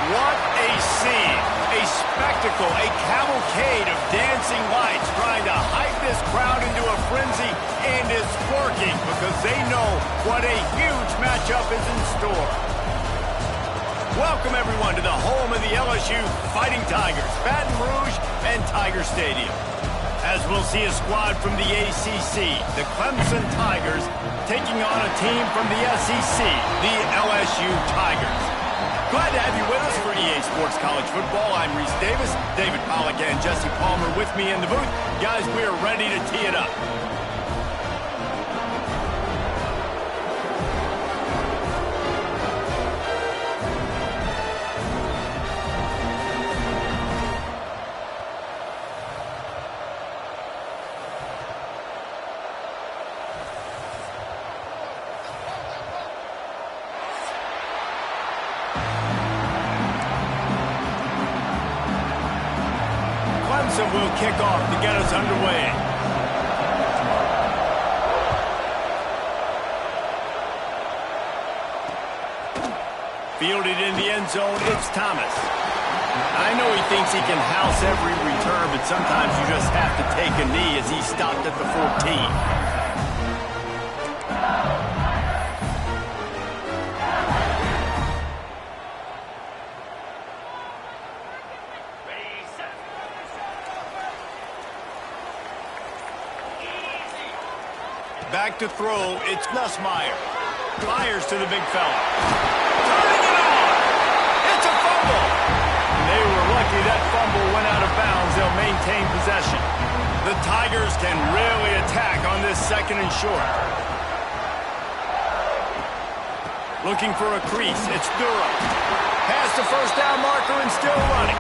What a scene, a spectacle, a cavalcade of dancing lights trying to hype this crowd into a frenzy, and it's working because they know what a huge matchup is in store. Welcome everyone to the home of the LSU Fighting Tigers, Baton Rouge and Tiger Stadium. As we'll see a squad from the ACC, the Clemson Tigers, taking on a team from the SEC, the LSU Tigers. Glad to have you with us for EA Sports College Football. I'm Reese Davis, David Pollack and Jesse Palmer with me in the booth. Guys, we are ready to tee it up. Clemson will kick off to get us underway. Fielded in the end zone, it's Thomas. I know he thinks he can house every return, but sometimes you just have to take a knee as he stopped at the 14. Back to throw, it's Nussmeier. Fires to the big fella. Turning it on! It's a fumble! They were lucky that fumble went out of bounds. They'll maintain possession. The Tigers can really attack on this second and short. Looking for a crease, it's Durham. Past the first down marker and still running.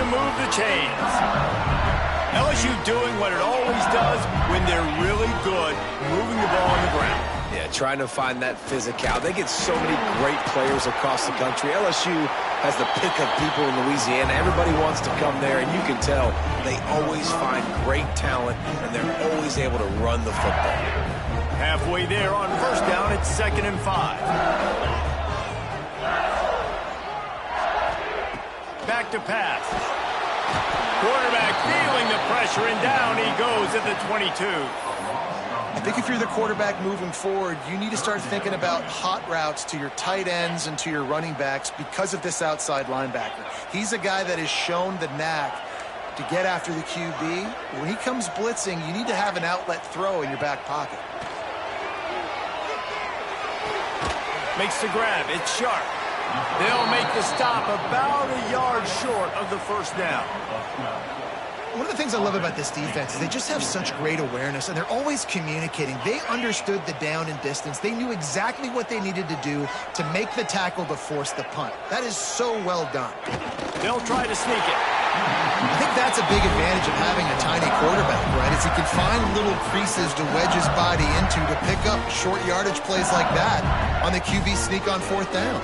to move the chains. LSU doing what it always does when they're really good, moving the ball on the ground. Yeah, trying to find that physicality. They get so many great players across the country. LSU has the pick of people in Louisiana. Everybody wants to come there, and you can tell they always find great talent, and they're always able to run the football. Halfway there on first down, it's 2nd and 5. Back to pass. Quarterback feeling the pressure, and down he goes at the 22. I think if you're the quarterback moving forward, you need to start thinking about hot routes to your tight ends and to your running backs because of this outside linebacker. He's a guy that has shown the knack to get after the QB. When he comes blitzing, you need to have an outlet throw in your back pocket. Makes the grab. It's Sharp. They'll make the stop about a yard short of the first down. One of the things I love about this defense is they just have such great awareness, and they're always communicating. They understood the down and distance. They knew exactly what they needed to do to make the tackle to force the punt. That is so well done. They'll try to sneak it. I think that's a big advantage of having a tiny quarterback, right? Is he can find little creases to wedge his body into to pick up short yardage plays like that on the QB sneak on 4th down.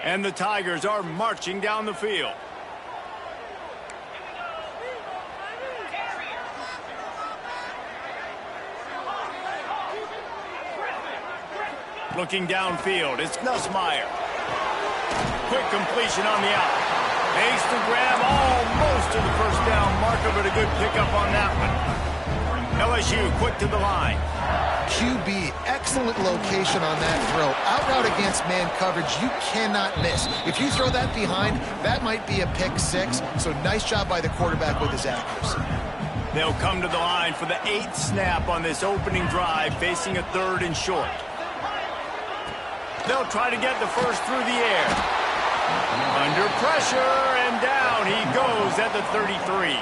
And the Tigers are marching down the field. Looking downfield, it's Nussmeier. Quick completion on the out. Makes the grab almost to the first down marker, but a good pickup on that one. LSU quick to the line. QB, excellent location on that throw. Out route against man coverage, you cannot miss. If you throw that behind, that might be a pick 6. So nice job by the quarterback with his accuracy. They'll come to the line for the 8th snap on this opening drive, facing a 3rd and short. They'll try to get the first through the air. Under pressure, and down he goes at the 33.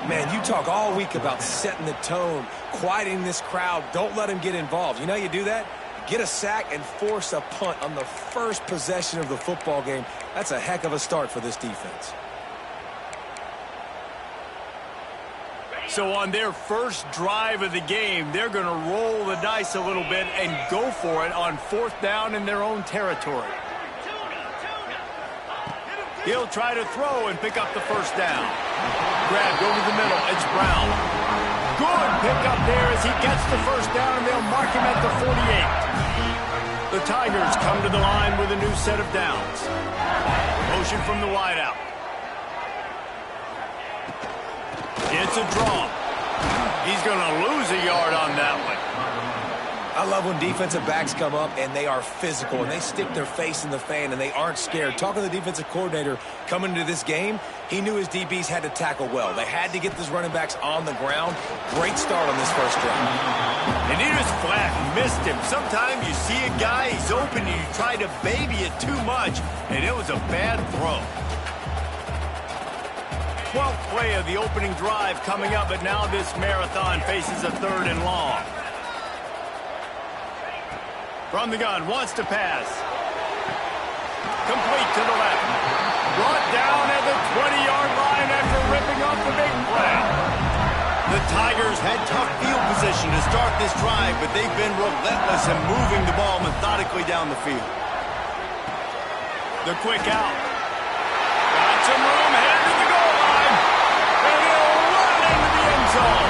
Man, you talk all week about setting the tone, quieting this crowd. Don't let him get involved. You know how you do that? Get a sack and force a punt on the first possession of the football game. That's a heck of a start for this defense. So on their first drive of the game, they're going to roll the dice a little bit and go for it on 4th down in their own territory. He'll try to throw and pick up the first down. Grabbed over the middle. It's Brown. Good pickup there as he gets the first down, and they'll mark him at the 48. The Tigers come to the line with a new set of downs. Motion from the wideout. It's a draw. He's going to lose a yard on that one. I love when defensive backs come up and they are physical and they stick their face in the fan and they aren't scared. Talking to the defensive coordinator coming into this game, he knew his DBs had to tackle well. They had to get these running backs on the ground. Great start on this first drive. And he just flat missed him. Sometimes you see a guy, he's open, and you try to baby it too much, and it was a bad throw. 12th play of the opening drive coming up, but now this marathon faces a 3rd and long. From the gun, wants to pass. Complete to the left. Brought down at the 20-yard line after ripping off the big play. The Tigers had tough field position to start this drive, but they've been relentless in moving the ball methodically down the field. The quick out. Got some room headed to the goal line. And he'll run into the end zone.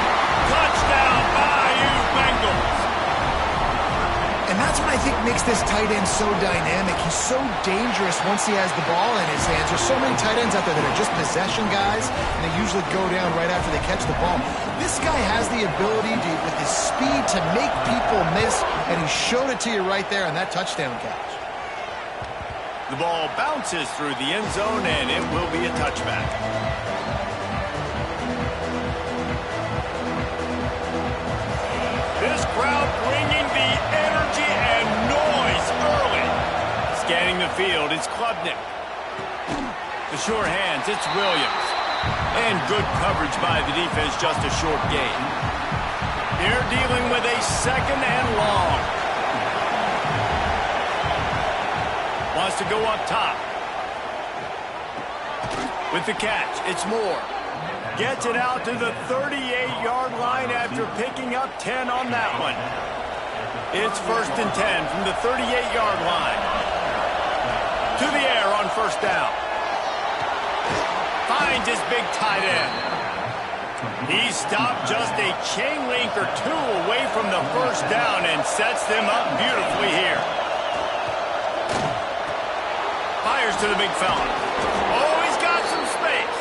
Touchdown, Bayou Bengals. And that's what I think makes this tight end so dynamic. He's so dangerous once he has the ball in his hands. There's so many tight ends out there that are just possession guys, and they usually go down right after they catch the ball. This guy has the ability to, with his speed, to make people miss, and he showed it to you right there on that touchdown catch. The ball bounces through the end zone, and it will be a touchback. This crowd bringing the energy and noise early. Scanning the field, it's Klubnik. The short hands, it's Williams. And good coverage by the defense, just a short gain. They're dealing with a 2nd and long. Has to go up top. With the catch, it's Moore. Gets it out to the 38-yard line after picking up 10 on that one. It's 1st and 10 from the 38-yard line. To the air on 1st down. Finds his big tight end. He stopped just a chain link or two away from the 1st down and sets them up beautifully here. Fires to the big fella. Oh, he's got some space.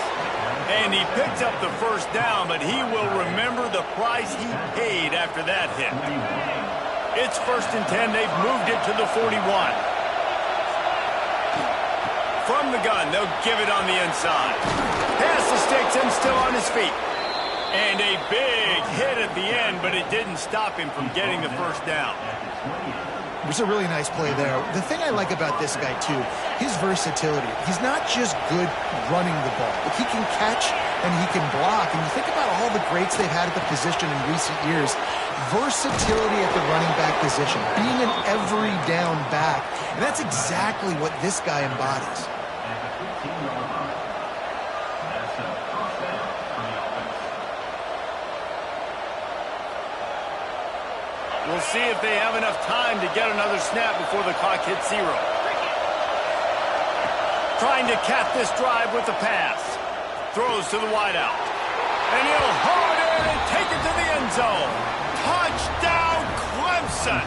And he picks up the 1st down, but he will remember the price he paid after that hit. It's 1st and 10. They've moved it to the 41. From the gun, they'll give it on the inside. Pass the sticks and still on his feet. And a big hit at the end, but it didn't stop him from getting the 1st down. It was a really nice play there. The thing I like about this guy, too, his versatility. He's not just good running the ball, but he can catch and he can block. And you think about all the greats they've had at the position in recent years. Versatility at the running back position, being an every down back. And that's exactly what this guy embodies. We'll see if they have enough time to get another snap before the clock hits 0. Trying to cap this drive with the pass. Throws to the wideout. And he'll haul it in and take it to the end zone. Touchdown, Clemson!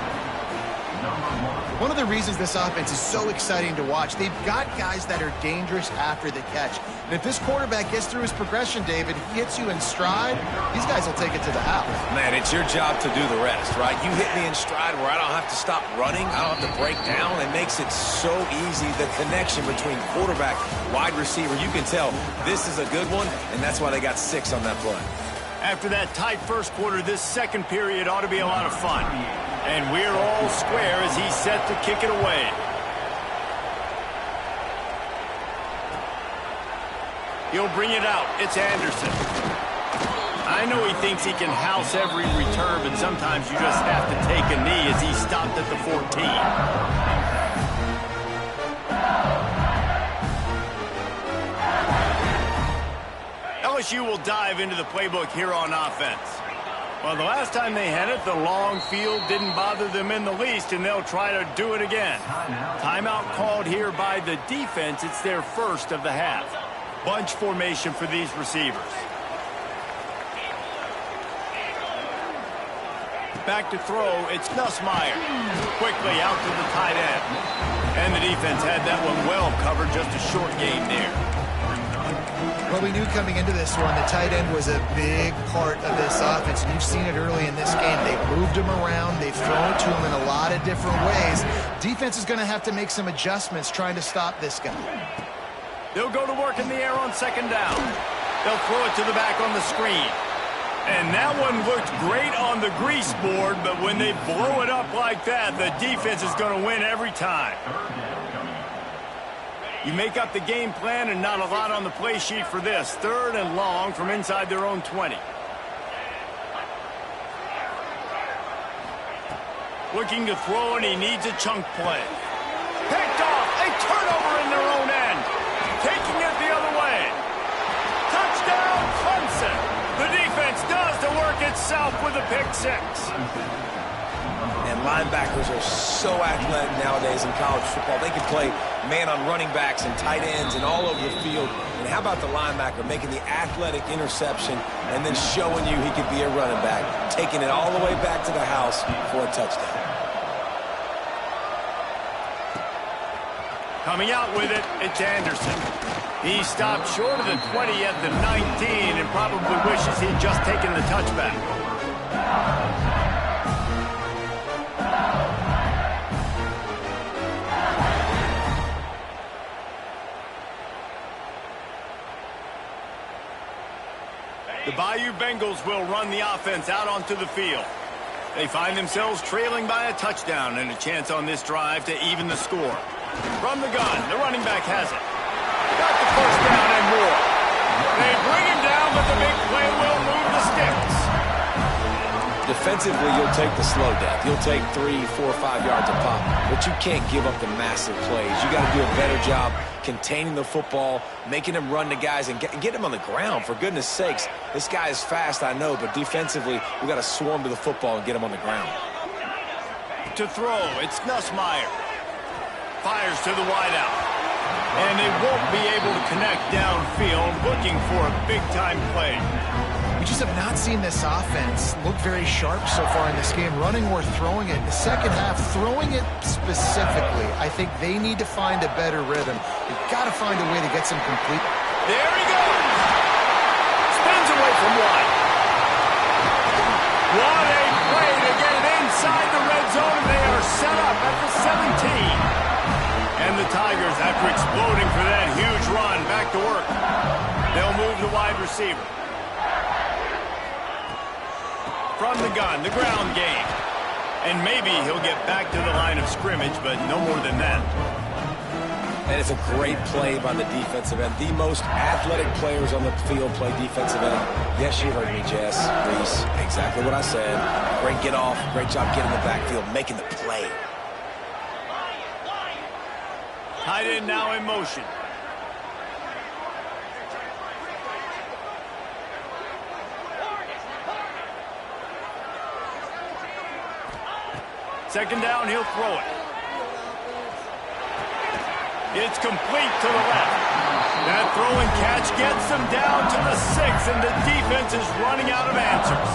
One of the reasons this offense is so exciting to watch, they've got guys that are dangerous after the catch. And if this quarterback gets through his progression, David, he hits you in stride, these guys will take it to the house. Man, it's your job to do the rest, right? You hit me in stride where I don't have to stop running. I don't have to break down. It makes it so easy, the connection between quarterback, wide receiver. You can tell this is a good one, and that's why they got 6 on that play. After that tight first quarter, this second period ought to be a lot of fun. And we're all square as he's set to kick it away. He'll bring it out. It's Anderson. I know he thinks he can house every return, but sometimes you just have to take a knee as he stopped at the 14. LSU will dive into the playbook here on offense. Well, the last time they had it, the long field didn't bother them in the least, and they'll try to do it again. Timeout called here by the defense. It's their first of the half. Bunch formation for these receivers. Back to throw, it's Nussmeier. Quickly out to the tight end. And the defense had that one well covered, just a short gain there. Well, we knew coming into this one, the tight end was a big part of this offense. And you've seen it early in this game. They've moved him around. They've thrown it to him in a lot of different ways. Defense is going to have to make some adjustments trying to stop this guy. They'll go to work in the air on 2nd down. They'll throw it to the back on the screen. And that one looked great on the grease board, but when they blow it up like that, the defense is going to win every time. You make up the game plan and not a lot on the play sheet for this. 3rd and long from inside their own 20. Looking to throw, and he needs a chunk play. Picked off. A turnover in their own end. Taking it the other way. Touchdown, Clemson. The defense does the work itself with a pick 6. And linebackers are so athletic nowadays in college football. They can play man on running backs and tight ends and all over the field. And how about the linebacker making the athletic interception and then showing you he could be a running back, taking it all the way back to the house for a touchdown. Coming out with it, it's Anderson. He stopped short of the 20 at the 19 and probably wishes he'd just taken the touchback. The Bayou Bengals will run the offense out onto the field. They find themselves trailing by a touchdown and a chance on this drive to even the score. From the gun, the running back has it. Got the 1st down and more. They bring him down, but the big play will move the sticks. Defensively, you'll take the slow death. You'll take 3, 4, 5 yards a pop, but you can't give up the massive plays. You got to do a better job containing the football, making him run to guys, and get him on the ground. For goodness sakes, this guy is fast, I know, but defensively, we got to swarm to the football and get him on the ground. To throw, it's Nussmeier. Fires to the wideout. And they won't be able to connect downfield, looking for a big-time play. We just have not seen this offense look very sharp so far in this game, running or throwing it. In the second half, throwing it specifically, I think they need to find a better rhythm. They've got to find a way to get some complete. There he goes! Spins away from one. What a play to get it inside the red zone, and they are set up at the 17. And the Tigers, after exploding for that huge run, back to work. They'll move the wide receiver. From the gun, the ground game. And maybe he'll get back to the line of scrimmage, but no more than that. And it's a great play by the defensive end. The most athletic players on the field play defensive end. Yes, you heard me, Jess. Reese, exactly what I said. Great get off, great job getting the backfield, making the play. Tight end now in motion. Second down, he'll throw it. It's complete to the left. That throw and catch gets them down to the 6, and the defense is running out of answers.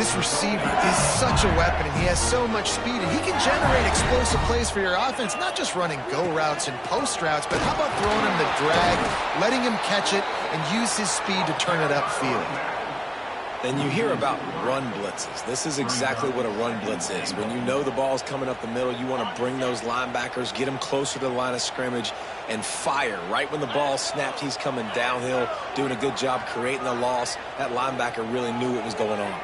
This receiver is such a weapon, and he has so much speed, and he can generate explosive plays for your offense, not just running go routes and post routes, but how about throwing him the drag, letting him catch it, and use his speed to turn it upfield. And you hear about run blitzes. This is exactly what a run blitz is. When you know the ball's coming up the middle, you want to bring those linebackers, get them closer to the line of scrimmage, and fire. Right when the ball snapped, he's coming downhill, doing a good job creating the loss. That linebacker really knew what was going on.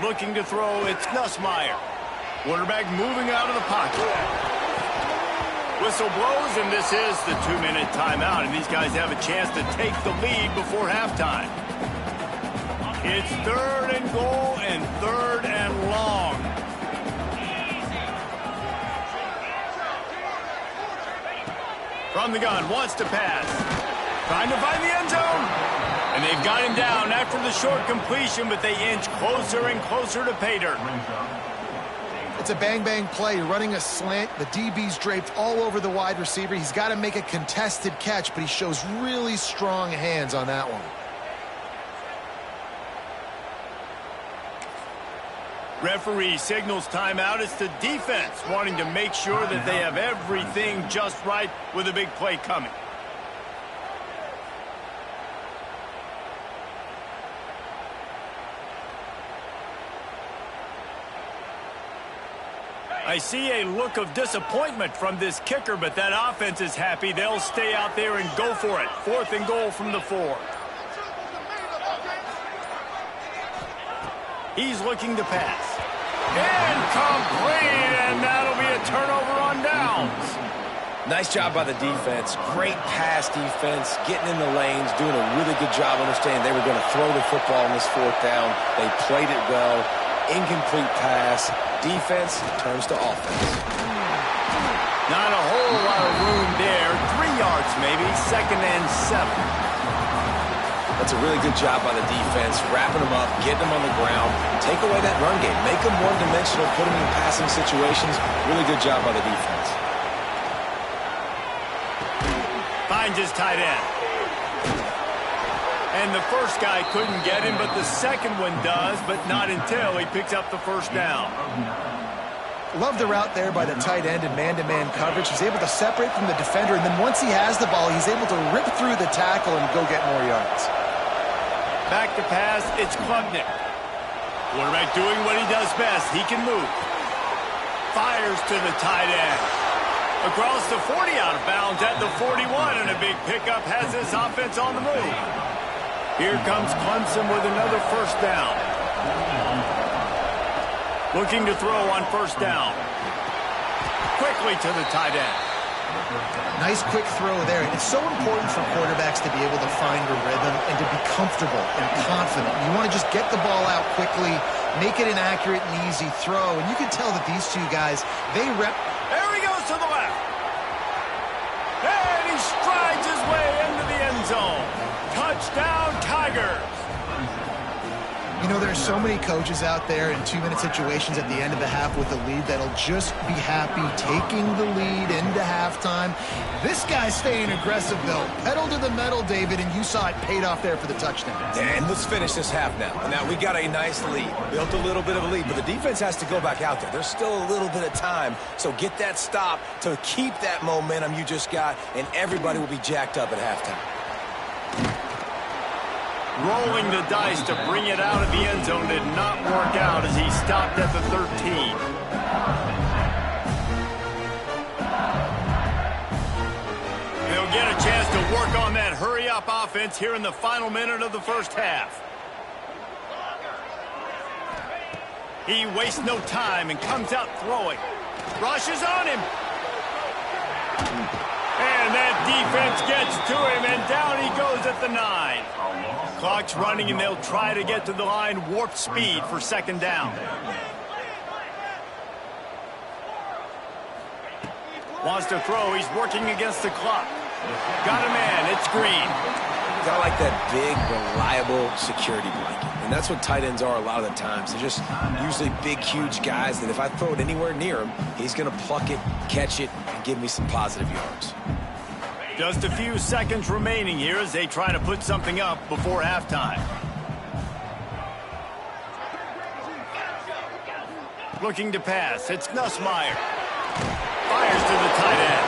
Looking to throw, it's Nussmeier. Quarterback moving out of the pocket. Whistle blows, and this is the 2-minute timeout, and these guys have a chance to take the lead before halftime. It's 3rd and goal and 3rd and long. From the gun, wants to pass. Trying to find the end zone. And they've got him down after the short completion, but they inch closer and closer to pay dirt. It's a bang-bang play. You're running a slant. The DB's draped all over the wide receiver. He's got to make a contested catch, but he shows really strong hands on that one. Referee signals timeout. It's the defense wanting to make sure that they have everything just right with a big play coming. I see a look of disappointment from this kicker, but that offense is happy. They'll stay out there and go for it. 4th and goal from the 4. He's looking to pass. Incomplete, and that'll be a turnover on downs. Nice job by the defense. Great pass defense, getting in the lanes, doing a really good job understanding they were going to throw the football on this 4th down. They played it well. Incomplete pass. Defense turns to offense. Not a whole lot of room there. 3 yards maybe. 2nd and 7. That's a really good job by the defense, wrapping them up, getting them on the ground, take away that run game, make them one-dimensional, put them in passing situations. Really good job by the defense. Finds his tight end. And the first guy couldn't get him, but the second one does, but not until he picks up the 1st down. Love the route there by the tight end in man-to-man coverage. He's able to separate from the defender, and then once he has the ball, he's able to rip through the tackle and go get more yards. Back to pass, it's Klubnik. Quarterback doing what he does best. He can move. Fires to the tight end. Across the 40, out of bounds at the 41, and a big pickup has his offense on the move. Here comes Clemson with another 1st down. Looking to throw on 1st down. Quickly to the tight end. Nice quick throw there. And it's so important for quarterbacks to be able to find a rhythm and to be comfortable and confident. You want to just get the ball out quickly, make it an accurate and easy throw. And you can tell that these two guys, they rep. There he goes to the left. And he strides his way into the end zone. Touchdown, Tigers. You know, there's so many coaches out there in 2-minute situations at the end of the half with a lead that'll just be happy taking the lead into halftime. This guy's staying aggressive, though. Pedal to the metal, David, and you saw it paid off there for the touchdown. And let's finish this half now. Now, we got a nice lead. Built a little bit of a lead, but the defense has to go back out there. There's still a little bit of time, so get that stop to keep that momentum you just got, and everybody will be jacked up at halftime. Rolling the dice to bring it out of the end zone did not work out as he stopped at the 13. They'll get a chance to work on that hurry-up offense here in the final minute of the first half. He wastes no time and comes out throwing. Rushes on him. And that defense gets to him, and down he goes at the 9. Clock's running, and they'll try to get to the line warp speed for second down. Wants to throw. He's working against the clock. Got a man. It's Green. Got like that big, reliable security blanket. And that's what tight ends are a lot of the times. They're just usually big, huge guys that if I throw it anywhere near him, he's going to pluck it, catch it, and give me some positive yards. Just a few seconds remaining here as they try to put something up before halftime. Looking to pass. It's Nussmeier. Fires to the tight end.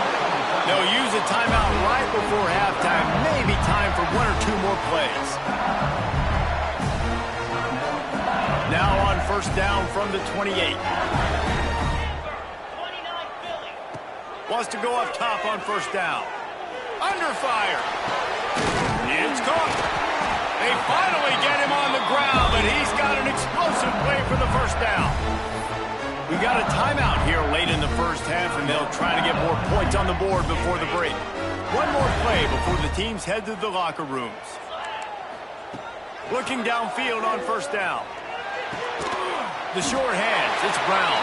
They'll use a timeout right before halftime. Maybe time for 1 or 2 more plays. Now on first down from the 28. Wants to go up top on first down. Under fire. It's caught. They finally get him on the ground, but he's got an explosive play for the first down. We've got a timeout here late in the first half, and they'll try to get more points on the board before the break. One more play before the teams head to the locker rooms. Looking downfield on first down. The short hands. It's Brown.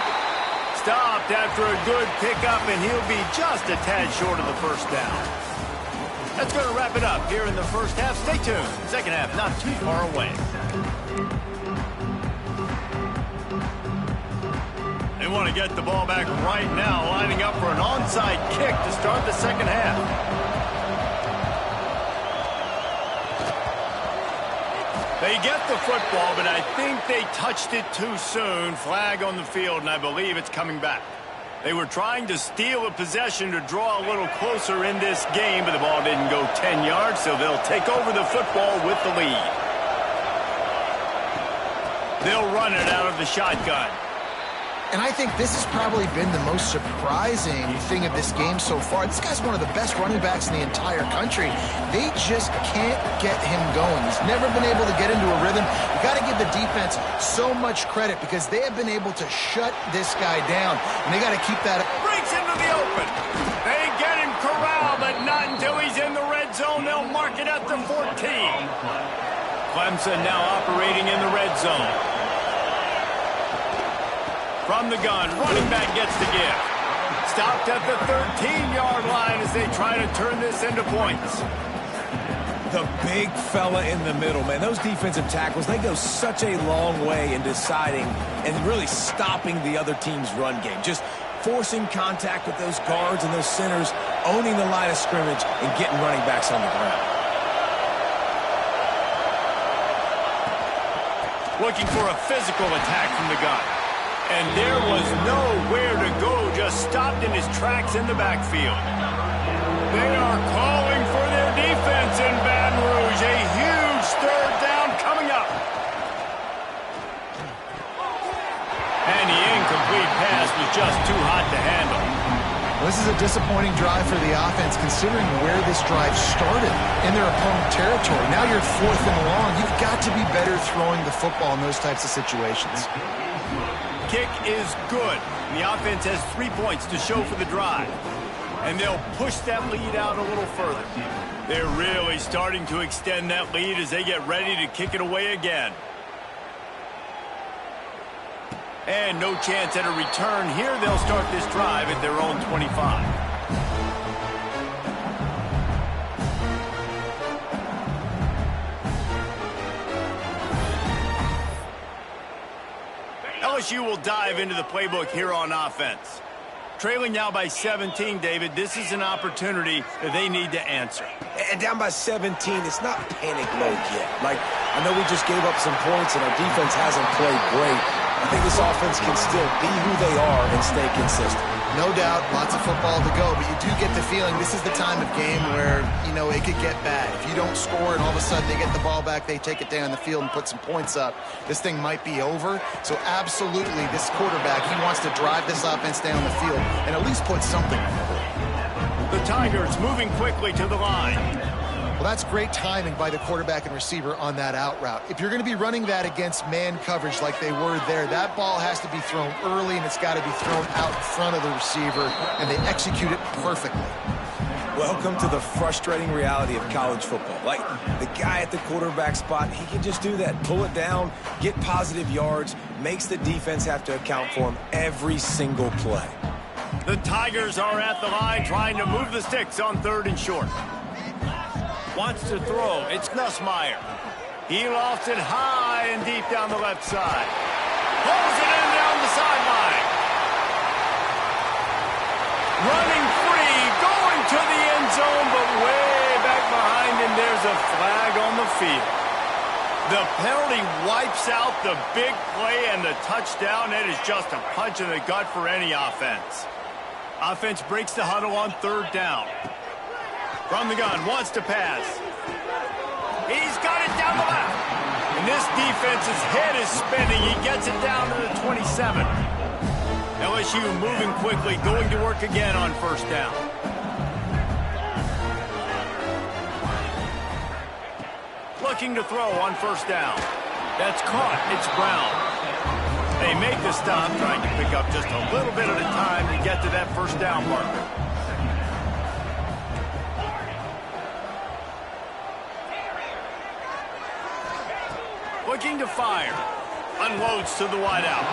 Stopped after a good pickup, and he'll be just a tad short of the first down. That's going to wrap it up here in the first half. Stay tuned. Second half not too far away. They want to get the ball back right now, lining up for an onside kick to start the second half. They get the football, but I think they touched it too soon. Flag on the field, and I believe it's coming back. They were trying to steal a possession to draw a little closer in this game, but the ball didn't go 10 yards, so they'll take over the football with the lead. They'll run it out of the shotgun. And I think this has probably been the most surprising thing of this game so far. This guy's one of the best running backs in the entire country. They just can't get him going. He's never been able to get into a rhythm. You got to give the defense so much credit because they have been able to shut this guy down. And they got to keep that up. Breaks into the open. They get him corralled, but not until he's in the red zone. They'll mark it at the 14. Clemson now operating in the red zone. From the gun, running back gets the gift. Stopped at the 13-yard line as they try to turn this into points. The big fella in the middle, man. Those defensive tackles, they go such a long way in deciding and really stopping the other team's run game. Just forcing contact with those guards and those centers, owning the line of scrimmage, and getting running backs on the ground. Looking for a physical attack from the gun. And there was nowhere to go, just stopped in his tracks in the backfield. They are calling for their defense in Baton Rouge. A huge third down coming up. And the incomplete pass was just too hot to handle. This is a disappointing drive for the offense considering where this drive started in their opponent territory. Now you're 4th and long. You've got to be better throwing the football in those types of situations. Kick is good. The offense has 3 points to show for the drive. and they'll push that lead out a little further. They're really starting to extend that lead as they get ready to kick it away again. And no chance at a return here. They'll start this drive at their own 25. LSU will dive into the playbook here on offense. Trailing now by 17, David, this is an opportunity that they need to answer. And down by 17, it's not panic mode yet. Like, I know we just gave up some points and our defense hasn't played great. I think this offense can still be who they are and stay consistent. No doubt, lots of football to go, but you do get the feeling this is the time of game where, you know, it could get bad. If you don't score and all of a sudden they get the ball back, they take it down the field and put some points up, this thing might be over. So absolutely, this quarterback, he wants to drive this offense down the field and at least put something on the board. The Tigers moving quickly to the line. Well, that's great timing by the quarterback and receiver on that out route. If you're going to be running that against man coverage like they were there, that ball has to be thrown early and it's got to be thrown out in front of the receiver, and they execute it perfectly. Welcome to the frustrating reality of college football. Like, the guy at the quarterback spot, he can just do that. Pull it down, get positive yards, makes the defense have to account for him every single play. The Tigers are at the line trying to move the sticks on 3rd and short. Wants to throw. It's Nussmeier. He lofts it high and deep down the left side. Pulls it in down the sideline. Running free, going to the end zone, but way back behind him, there's a flag on the field. The penalty wipes out the big play and the touchdown. It is just a punch in the gut for any offense. Offense breaks the huddle on 3rd down. From the gun, wants to pass. He's got it down the left. And this defense's head is spinning. He gets it down to the 27. LSU moving quickly, going to work again on 1st down. Looking to throw on 1st down. That's caught. It's Brown. They make the stop, trying to pick up just a little bit at a time to get to that 1st down marker. Looking to fire. Unloads to the wideout.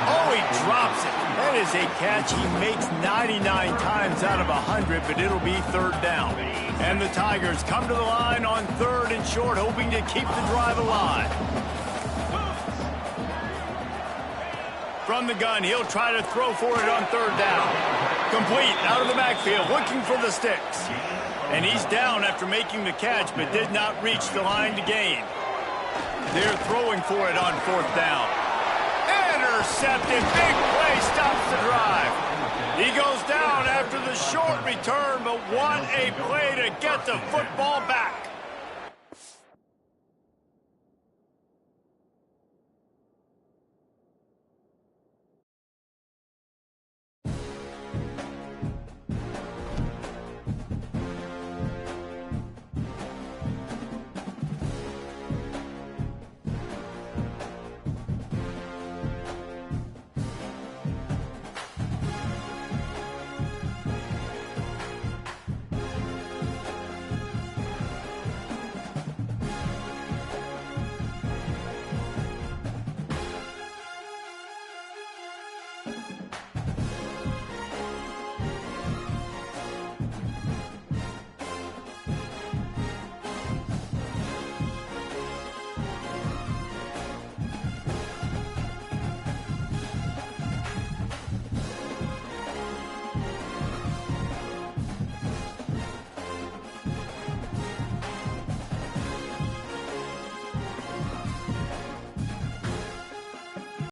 Oh, he drops it. That is a catch he makes 99 times out of 100, but it'll be 3rd down. And the Tigers come to the line on 3rd and short, hoping to keep the drive alive. From the gun, he'll try to throw for it on 3rd down. Complete, out of the backfield, looking for the sticks. And he's down after making the catch, but did not reach the line to gain. They're throwing for it on 4th down. Intercepted. Big play stops the drive. He goes down after the short return, but what a play to get the football back.